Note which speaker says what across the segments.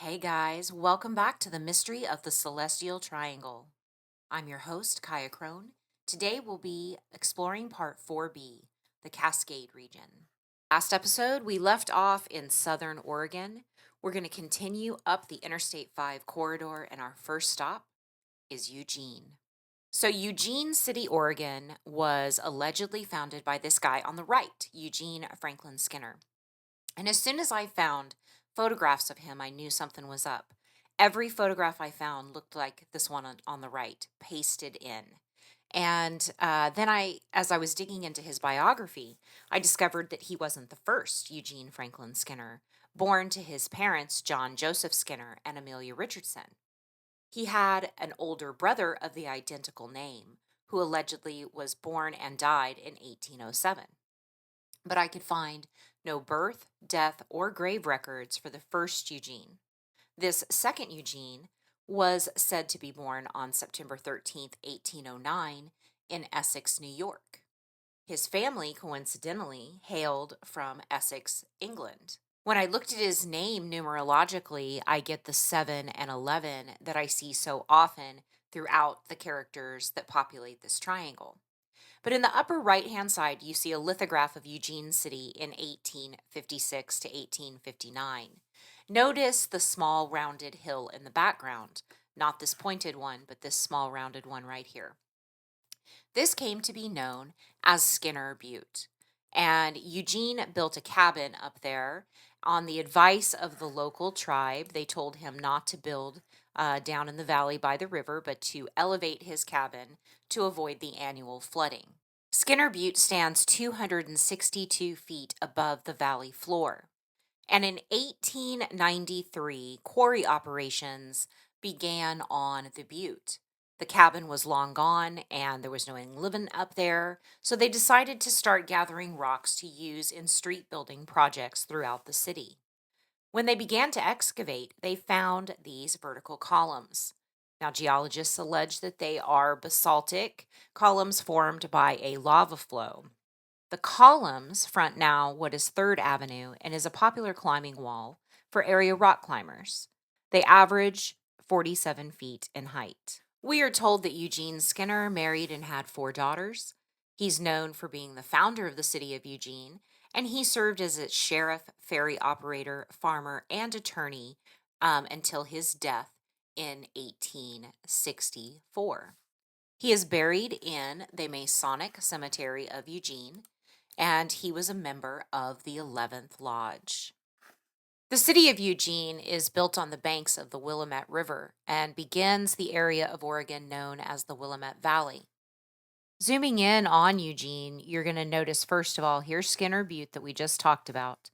Speaker 1: Hey guys, welcome back to the Mystery of the Celestial Triangle. I'm your host, Caillea Crone. Today we'll be exploring part 4B, the Cascade region. Last episode, we left off in southern Oregon. We're going to continue up the Interstate 5 corridor, and our first stop is Eugene. So, Eugene City, Oregon was allegedly founded by this guy on the right, Eugene Franklin Skinner. And as soon as I found photographs of him, I knew something was up. Every photograph I found looked like this one on the right, pasted in. And as I was digging into his biography, I discovered that he wasn't the first Eugene Franklin Skinner, born to his parents, John Joseph Skinner and Amelia Richardson. He had an older brother of the identical name, who allegedly was born and died in 1807. But I could find no birth, death, or grave records for the first Eugene. This second Eugene was said to be born on September 13th, 1809, in Essex, New York. His family, coincidentally, hailed from Essex, England. When I looked at his name numerologically, I get the 7 and 11 that I see so often throughout the characters that populate this triangle. But in the upper right-hand side, you see a lithograph of Eugene City in 1856 to 1859. Notice the small rounded hill in the background. Not this pointed one, but this small rounded one right here. This came to be known as Skinner Butte. And Eugene built a cabin up there. On the advice of the local tribe, they told him not to build down in the valley by the river, but to elevate his cabin to avoid the annual flooding. Skinner Butte stands 262 feet above the valley floor. And in 1893, quarry operations began on the butte. The cabin was long gone and there was no one living up there, so they decided to start gathering rocks to use in street building projects throughout the city. When they began to excavate, they found these vertical columns. Now, geologists allege that they are basaltic columns formed by a lava flow. The columns front now what is 3rd Avenue and is a popular climbing wall for area rock climbers. They average 47 feet in height. We are told that Eugene Skinner married and had 4 daughters. He's known for being the founder of the city of Eugene, and he served as its sheriff, ferry operator, farmer, and attorney until his death in 1864. He is buried in the Masonic Cemetery of Eugene, and he was a member of the 11th Lodge. The city of Eugene is built on the banks of the Willamette River and begins the area of Oregon known as the Willamette Valley. Zooming in on Eugene, you're going to notice, first of all, here's Skinner Butte that we just talked about,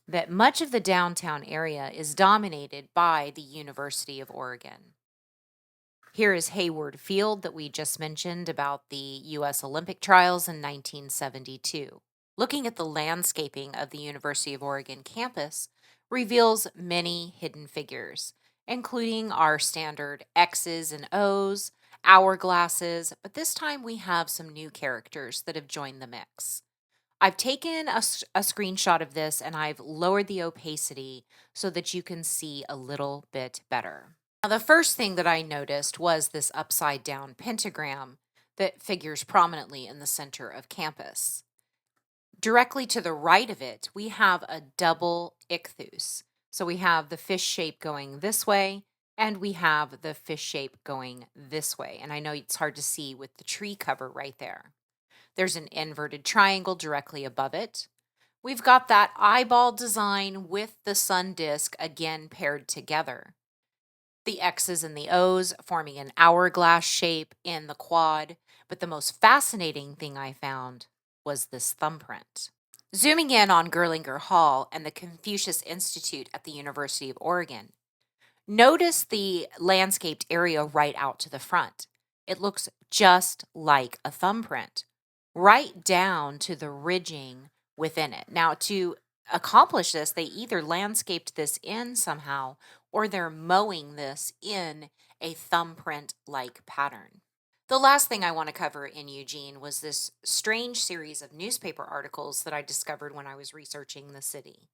Speaker 1: that much of the downtown area is dominated by the University of Oregon. Here is Hayward Field that we just mentioned about the U.S. Olympic trials in 1972. Looking at the landscaping of the University of Oregon campus reveals many hidden figures, including our standard X's and O's, hourglasses, but this time we have some new characters that have joined the mix. I've taken a screenshot of this and I've lowered the opacity so that you can see a little bit better. Now, the first thing that I noticed was this upside down pentagram that figures prominently in the center of campus. Directly to the right of it, we have a double ichthus. So we have the fish shape going this way, and we have the fish shape going this way. And I know it's hard to see with the tree cover right there. There's an inverted triangle directly above it. We've got that eyeball design with the sun disk again paired together. The X's and the O's forming an hourglass shape in the quad, but the most fascinating thing I found was this thumbprint. Zooming in on Gerlinger Hall and the Confucius Institute at the University of Oregon, notice the landscaped area right out to the front. It looks just like a thumbprint, right down to the ridging within it. Now, to accomplish this, they either landscaped this in somehow or they're mowing this in a thumbprint-like pattern. The last thing I want to cover in Eugene was this strange series of newspaper articles that I discovered when I was researching the city.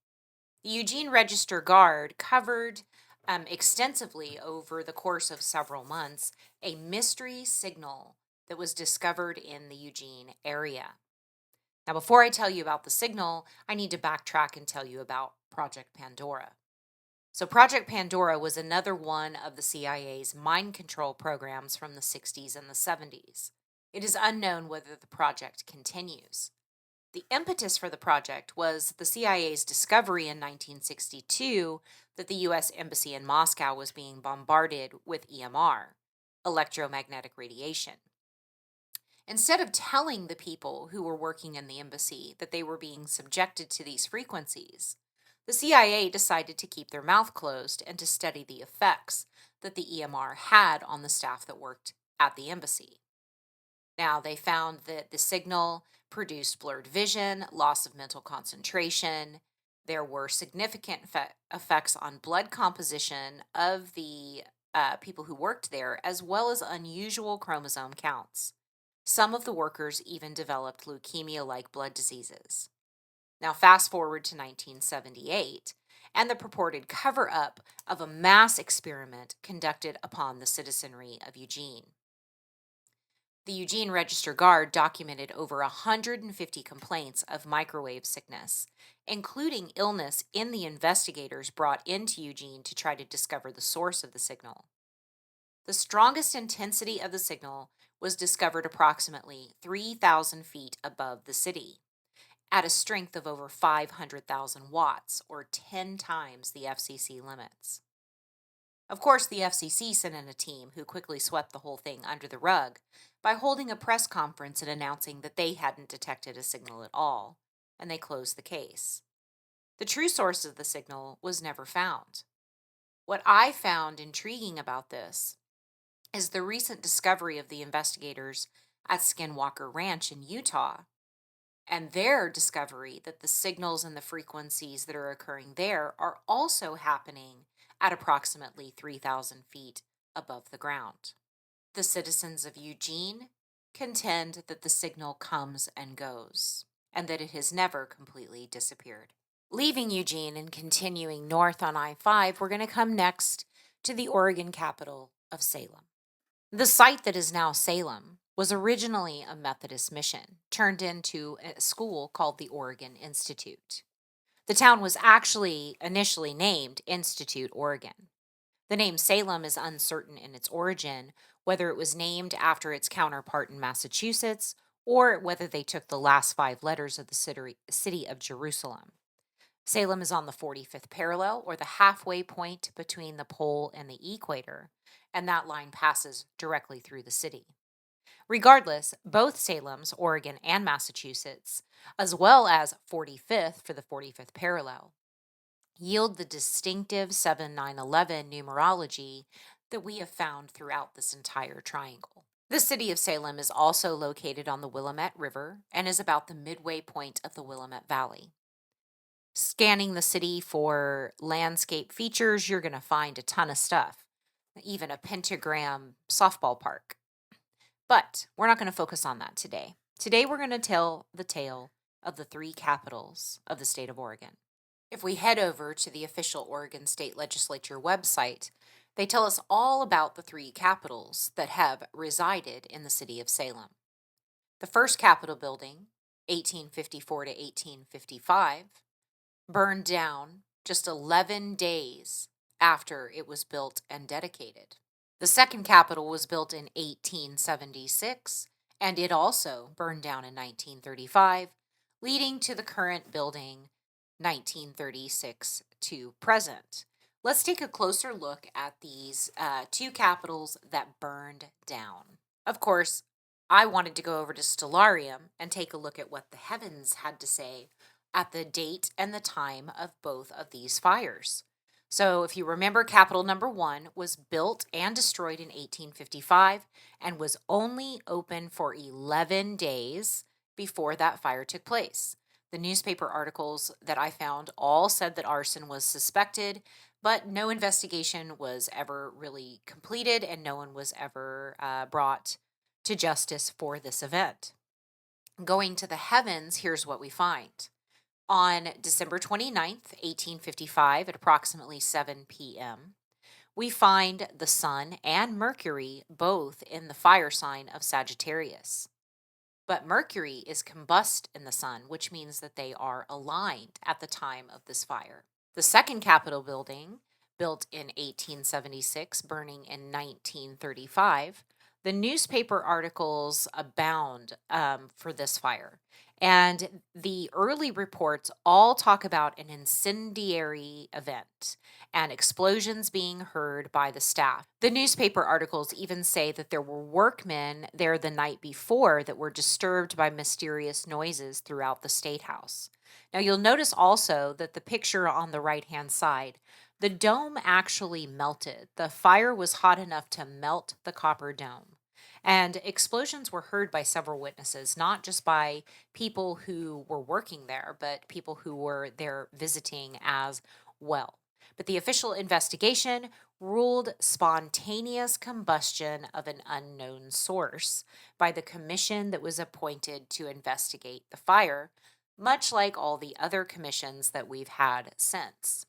Speaker 1: The Eugene Register Guard covered extensively over the course of several months a mystery signal that was discovered in the Eugene area. Now, before I tell you about the signal, I need to backtrack and tell you about Project Pandora. So, Project Pandora was another one of the CIA's mind control programs from the 60s and the 70s. It is unknown whether the project continues. The impetus for the project was the CIA's discovery in 1962 that the U.S. Embassy in Moscow was being bombarded with EMR, electromagnetic radiation. Instead of telling the people who were working in the embassy that they were being subjected to these frequencies, the CIA decided to keep their mouth closed and to study the effects that the EMR had on the staff that worked at the embassy. Now, they found that the signal produced blurred vision, loss of mental concentration. There were significant effects on blood composition of the people who worked there, as well as unusual chromosome counts. Some of the workers even developed leukemia-like blood diseases. Now, fast forward to 1978 and the purported cover-up of a mass experiment conducted upon the citizenry of Eugene. The Eugene Register Guard documented over 150 complaints of microwave sickness, including illness in the investigators brought into Eugene to try to discover the source of the signal. The strongest intensity of the signal was discovered approximately 3,000 feet above the city, at a strength of over 500,000 watts, or 10 times the FCC limits. Of course, the FCC sent in a team who quickly swept the whole thing under the rug by holding a press conference and announcing that they hadn't detected a signal at all, and they closed the case. The true source of the signal was never found. What I found intriguing about this is the recent discovery of the investigators at Skinwalker Ranch in Utah, and their discovery that the signals and the frequencies that are occurring there are also happening at approximately 3,000 feet above the ground. The citizens of Eugene contend that the signal comes and goes, and that it has never completely disappeared. Leaving Eugene and continuing north on I-5, we're going to come next to the Oregon capital of Salem. The site that is now Salem was originally a Methodist mission, turned into a school called the Oregon Institute. The town was actually initially named Institute, Oregon. The name Salem is uncertain in its origin, whether it was named after its counterpart in Massachusetts or whether they took the last 5 letters of the city of Jerusalem. Salem is on the 45th parallel, or the halfway point between the pole and the equator, and that line passes directly through the city. Regardless, both Salem's, Oregon, and Massachusetts, as well as 45th for the 45th parallel, yield the distinctive 7911 numerology that we have found throughout this entire triangle. The city of Salem is also located on the Willamette River and is about the midway point of the Willamette Valley. Scanning the city for landscape features, you're going to find a ton of stuff, even a pentagram softball park. But we're not going to focus on that today. Today we're going to tell the tale of the 3 capitals of the state of Oregon. If we head over to the official Oregon State Legislature website, they tell us all about the 3 capitals that have resided in the city of Salem. The first Capitol building, 1854 to 1855, burned down just 11 days after it was built and dedicated. The second Capitol was built in 1876, and it also burned down in 1935, leading to the current building 1936 to present. Let's take a closer look at these 2 capitals that burned down. Of course, I wanted to go over to Stellarium and take a look at what the heavens had to say at the date and the time of both of these fires. So if you remember, Capitol number 1 was built and destroyed in 1855 and was only open for 11 days before that fire took place. The newspaper articles that I found all said that arson was suspected, but no investigation was ever really completed and no one was ever brought to justice for this event. Going to the heavens, here's what we find. On December 29th, 1855, at approximately 7 p.m., We find the Sun and Mercury both in the fire sign of Sagittarius. But Mercury is combust in the Sun, which means that they are aligned at the time of this fire. The second Capitol building, built in 1876, burning in 1935, the newspaper articles abound for this fire. And the early reports all talk about an incendiary event and explosions being heard by the staff. The newspaper articles even say that there were workmen there the night before that were disturbed by mysterious noises throughout the State House. Now, you'll notice also that the picture on the right-hand side, the dome actually melted. The fire was hot enough to melt the copper dome. And explosions were heard by several witnesses, not just by people who were working there, but people who were there visiting as well. But the official investigation ruled spontaneous combustion of an unknown source by the commission that was appointed to investigate the fire, much like all the other commissions that we've had since.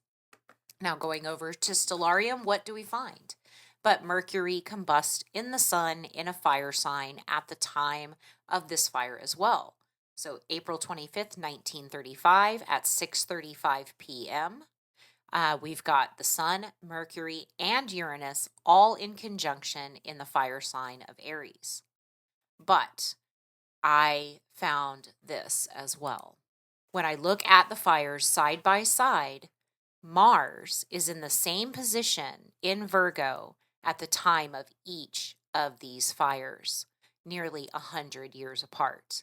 Speaker 1: Now, going over to Stellarium, what do we find? But Mercury combust in the Sun in a fire sign at the time of this fire as well. So April 25th, 1935 at 6:35 p.m. We've got the Sun, Mercury, and Uranus all in conjunction in the fire sign of Aries. But I found this as well. When I look at the fires side by side, Mars is in the same position in Virgo at the time of each of these fires, nearly 100 years apart.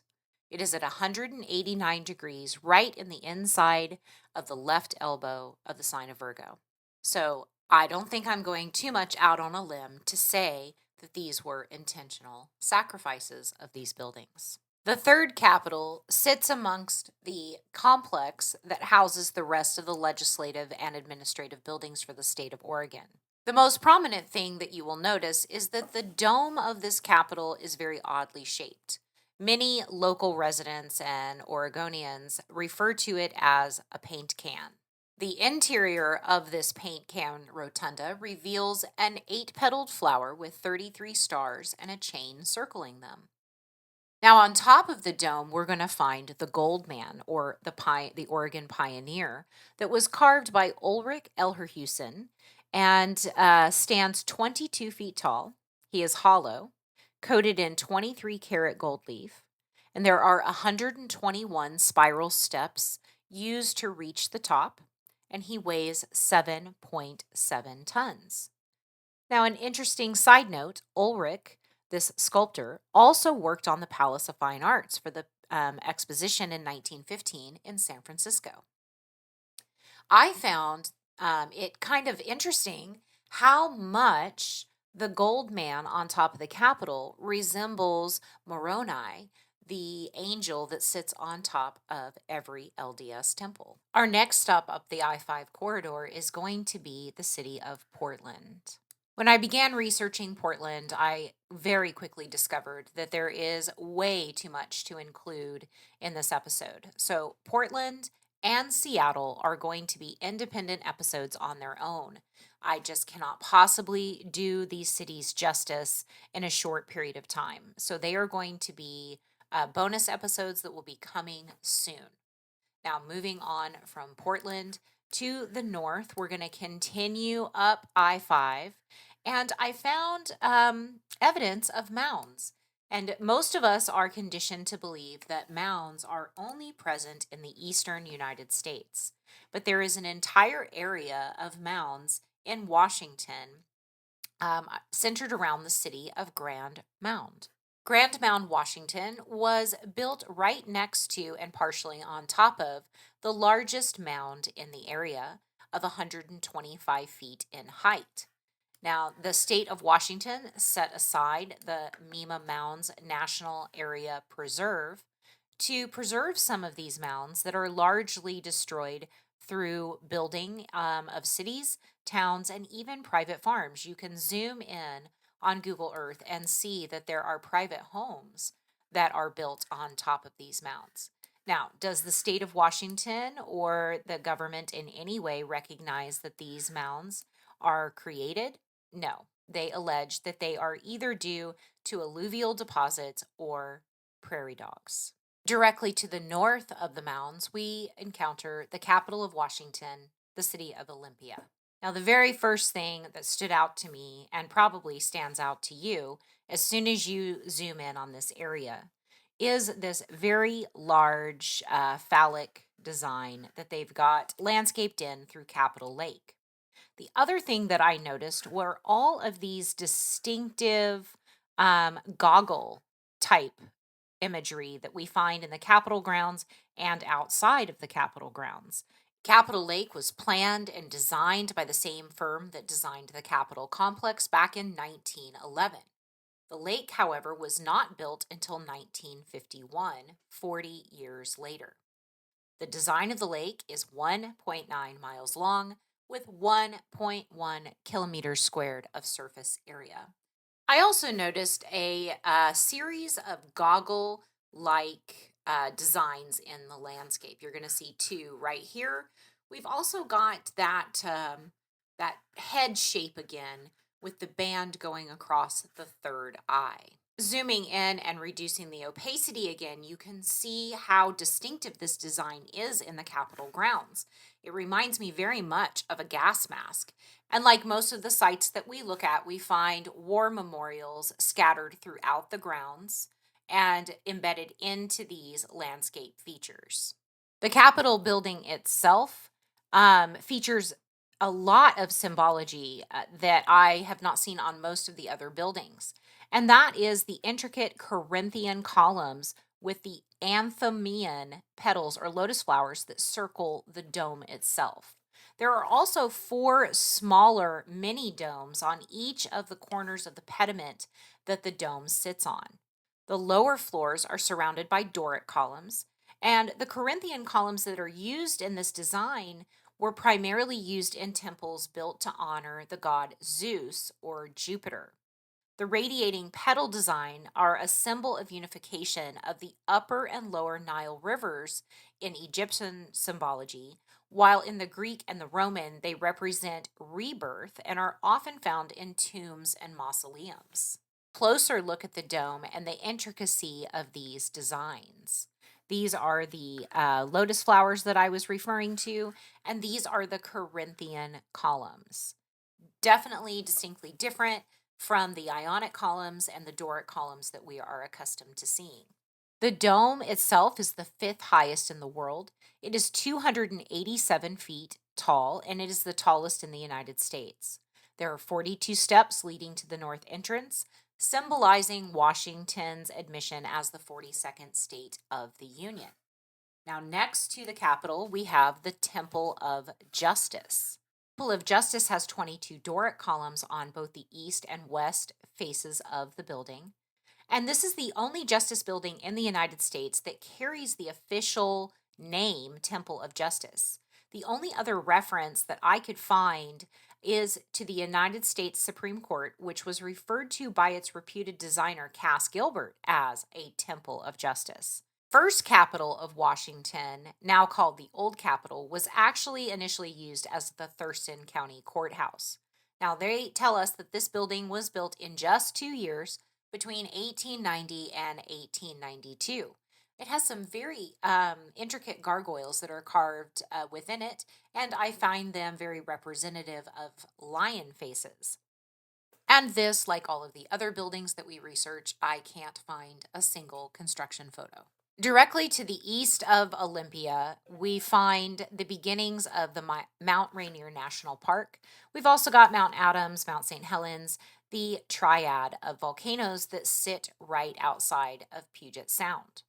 Speaker 1: It is at 189 degrees right in the inside of the left elbow of the sign of Virgo. So I don't think I'm going too much out on a limb to say that these were intentional sacrifices of these buildings. The third Capitol sits amongst the complex that houses the rest of the legislative and administrative buildings for the state of Oregon. The most prominent thing that you will notice is that the dome of this Capitol is very oddly shaped. Many local residents and Oregonians refer to it as a paint can. The interior of this paint can rotunda reveals an 8-petaled flower with 33 stars and a chain circling them. Now, on top of the dome, we're going to find the Gold Man, or the Oregon Pioneer, that was carved by Ulrich Elherhusen and stands 22 feet tall. He is hollow, coated in 23-karat gold leaf, and there are 121 spiral steps used to reach the top, and he weighs 7.7 tons. Now, an interesting side note, Ulrich, this sculptor, also worked on the Palace of Fine Arts for the exposition in 1915 in San Francisco. I found it kind of interesting how much the Gold Man on top of the Capitol resembles Moroni, the angel that sits on top of every LDS temple. Our next stop up the I-5 corridor is going to be the city of Portland. When I began researching Portland, I very quickly discovered that there is way too much to include in this episode. So Portland and Seattle are going to be independent episodes on their own. I just cannot possibly do these cities justice in a short period of time. So they are going to be bonus episodes that will be coming soon. Now, moving on from Portland to the north, we're going to continue up I-5, and I found evidence of mounds. And most of us are conditioned to believe that mounds are only present in the eastern United States. But there is an entire area of mounds in Washington centered around the city of Grand Mound. Grand Mound, Washington was built right next to and partially on top of the largest mound in the area of 125 feet in height. Now, the state of Washington set aside the Mima Mounds National Area Preserve to preserve some of these mounds that are largely destroyed through building of cities, towns, and even private farms. You can zoom in on Google Earth and see that there are private homes that are built on top of these mounds. Now, does the state of Washington or the government in any way recognize that these mounds are created? No. They allege that they are either due to alluvial deposits or prairie dogs. Directly to the north of the mounds, we encounter the capital of Washington, the city of Olympia. Now, the very first thing that stood out to me, and probably stands out to you as soon as you zoom in on this area, is this very large phallic design that they've got landscaped in through Capitol Lake. The other thing that I noticed were all of these distinctive goggle type imagery that we find in the Capitol grounds and outside of the Capitol grounds. Capitol Lake was planned and designed by the same firm that designed the Capitol complex back in 1911. The lake, however, was not built until 1951, 40 years later. The design of the lake is 1.9 miles long with 1.1 kilometers squared of surface area. I also noticed a series of goggle-like designs in the landscape. You're going to see two right here. We've also got that head shape again with the band going across the third eye. Zooming in and reducing the opacity again, you can see how distinctive this design is in the Capitol grounds. It reminds me very much of a gas mask. And like most of the sites that we look at, we find war memorials scattered throughout the grounds and embedded into these landscape features. The Capitol building itself features a lot of symbology that I have not seen on most of the other buildings. And that is the intricate Corinthian columns with the anthemian petals or lotus flowers that circle the dome itself. There are also 4 smaller mini domes on each of the corners of the pediment that the dome sits on. The lower floors are surrounded by Doric columns, and the Corinthian columns that are used in this design were primarily used in temples built to honor the god Zeus or Jupiter. The radiating petal design are a symbol of unification of the upper and lower Nile rivers in Egyptian symbology, while in the Greek and the Roman they represent rebirth and are often found in tombs and mausoleums. Closer look at the dome and the intricacy of these designs. These are the lotus flowers that I was referring to, and these are the Corinthian columns. Definitely distinctly different from the Ionic columns and the Doric columns that we are accustomed to seeing. The dome itself is the 5th highest in the world. It is 287 feet tall, and it is the tallest in the United States. There are 42 steps leading to the north entrance, symbolizing Washington's admission as the 42nd state of the Union. Now, next to the Capitol, we have the Temple of Justice. Temple of Justice has 22 Doric columns on both the east and west faces of the building. And this is the only justice building in the United States that carries the official name Temple of Justice. The only other reference that I could find is to the United States Supreme Court, which was referred to by its reputed designer, Cass Gilbert, as a Temple of Justice. First Capitol of Washington, now called the Old Capitol, was actually initially used as the Thurston County Courthouse. Now, they tell us that this building was built in just 2 years, between 1890 and 1892. It has some very intricate gargoyles that are carved within it, and I find them very representative of lion faces. And this, like all of the other buildings that we research, I can't find a single construction photo. Directly to the east of Olympia, we find the beginnings of the Mount Rainier National Park. We've also got Mount Adams, Mount St. Helens, the triad of volcanoes that sit right outside of Puget Sound.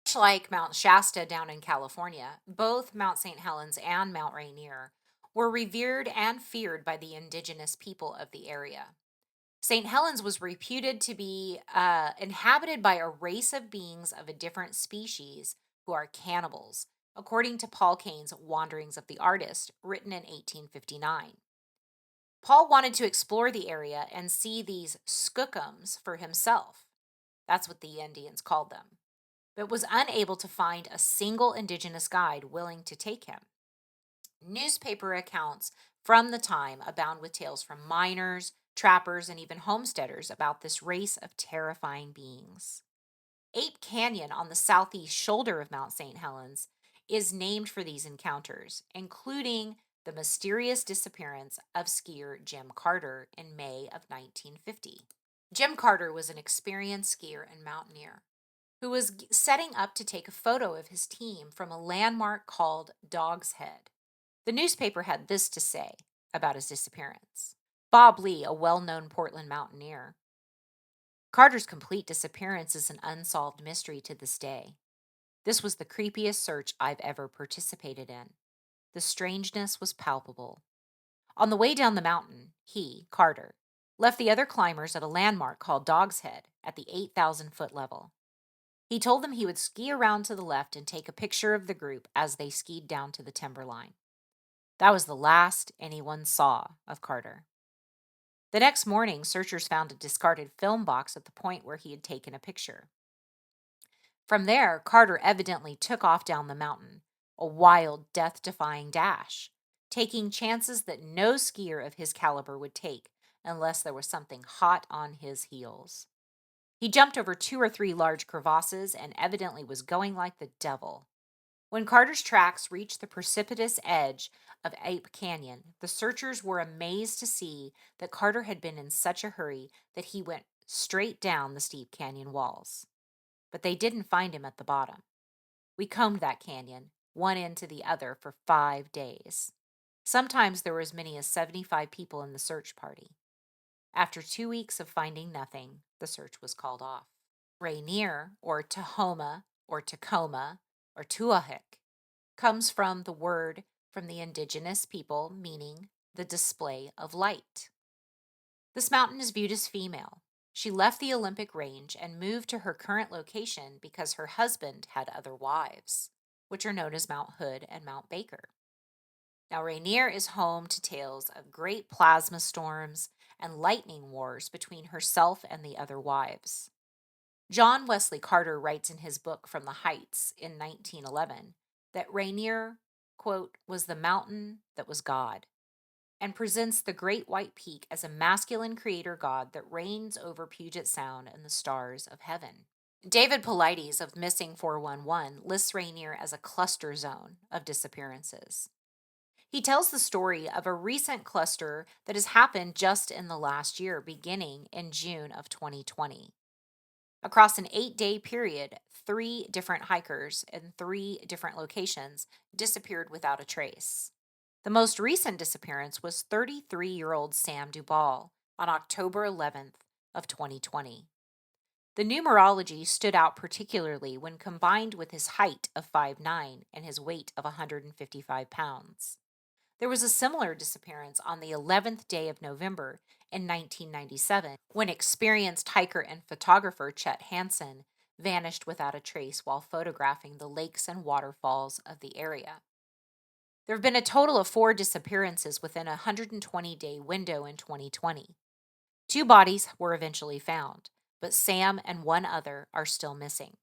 Speaker 1: Much like Mount Shasta down in California, both Mount St. Helens and Mount Rainier were revered and feared by the indigenous people of the area. St. Helens was reputed to be inhabited by a race of beings of a different species who are cannibals, according to Paul Kane's Wanderings of the Artist, written in 1859. Paul wanted to explore the area and see these skookums for himself. That's what the Indians called them, but was unable to find a single indigenous guide willing to take him. Newspaper accounts from the time abound with tales from miners, trappers, and even homesteaders about this race of terrifying beings. Ape Canyon on the southeast shoulder of Mount St. Helens is named for these encounters, including the mysterious disappearance of skier Jim Carter in May of 1950. Jim Carter was an experienced skier and mountaineer who was setting up to take a photo of his team from a landmark called Dog's Head. The newspaper had this to say about his disappearance. Bob Lee, a well-known Portland mountaineer. Carter's complete disappearance is an unsolved mystery to this day. This was the creepiest search I've ever participated in. The strangeness was palpable. On the way down the mountain, he, Carter, left the other climbers at a landmark called Dog's Head at the 8,000-foot level. He told them he would ski around to the left and take a picture of the group as they skied down to the timberline. That was the last anyone saw of Carter. The next morning, searchers found a discarded film box at the point where he had taken a picture. From there, Carter evidently took off down the mountain, a wild, death-defying dash, taking chances that no skier of his caliber would take unless there was something hot on his heels. He jumped over 2 or 3 large crevasses and evidently was going like the devil. When Carter's tracks reached the precipitous edge of Ape Canyon, the searchers were amazed to see that Carter had been in such a hurry that he went straight down the steep canyon walls. But they didn't find him at the bottom. We combed that canyon, one end to the other, for 5 days. Sometimes there were as many as 75 people in the search party. After 2 weeks of finding nothing, the search was called off. Rainier, or Tahoma, or Tacoma, or Tuahik, comes from the word from the indigenous people meaning the display of light. This mountain is viewed as female. She left the Olympic range and moved to her current location because her husband had other wives, which are known as Mount Hood and Mount Baker. Now, Rainier is home to tales of great plasma storms and lightning wars between herself and the other wives. John Wesley Carter writes in his book From the Heights in 1911 that Rainier, quote, was the mountain that was God, and presents the Great White Peak as a masculine creator god that reigns over Puget Sound and the stars of heaven. David Paulides of Missing 411 lists Rainier as a cluster zone of disappearances. He tells the story of a recent cluster that has happened just in the last year, beginning in June of 2020. Across an 8-day period, 3 different hikers in 3 different locations disappeared without a trace. The most recent disappearance was 33-year-old Sam Duvall on October 11th of 2020. The numerology stood out particularly when combined with his height of 5'9" and his weight of 155 pounds. There was a similar disappearance on the 11th day of November in 1997 when experienced hiker and photographer Chet Hansen vanished without a trace while photographing the lakes and waterfalls of the area. There have been a total of 4 disappearances within a 120-day window in 2020. 2 bodies were eventually found, but Sam and 1 other are still missing.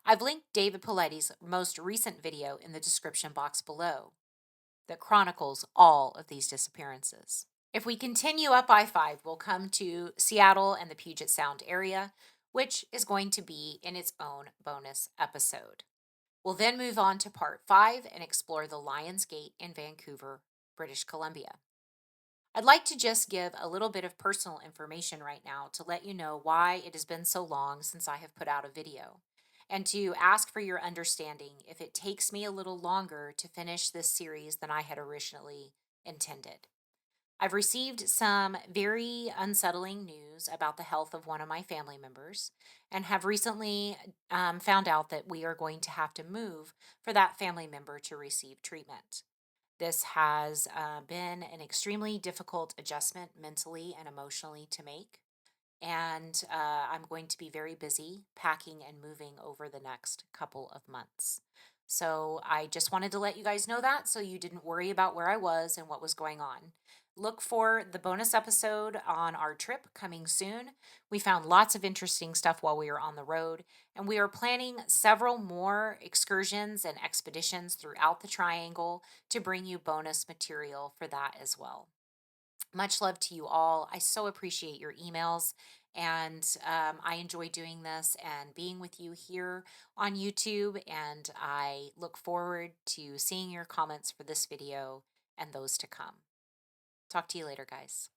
Speaker 1: I've linked David Paulides' most recent video in the description box below that chronicles all of these disappearances. If we continue up I-5, we'll come to Seattle and the Puget Sound area, which is going to be in its own bonus episode. We'll then move on to part 5 and explore the Lions Gate in Vancouver, British Columbia. I'd like to just give a little bit of personal information right now to let you know why it has been so long since I have put out a video, and to ask for your understanding if it takes me a little longer to finish this series than I had originally intended. I've received some very unsettling news about the health of one of my family members and have recently found out that we are going to have to move for that family member to receive treatment. This has been an extremely difficult adjustment mentally and emotionally to make. And I'm going to be very busy packing and moving over the next couple of months. So I just wanted to let you guys know that so you didn't worry about where I was and what was going on. Look for the bonus episode on our trip coming soon. We found lots of interesting stuff while we were on the road, and we are planning several more excursions and expeditions throughout the triangle to bring you bonus material for that as well. Much love to you all. I so appreciate your emails, and I enjoy doing this and being with you here on YouTube, and I look forward to seeing your comments for this video and those to come. Talk to you later, guys.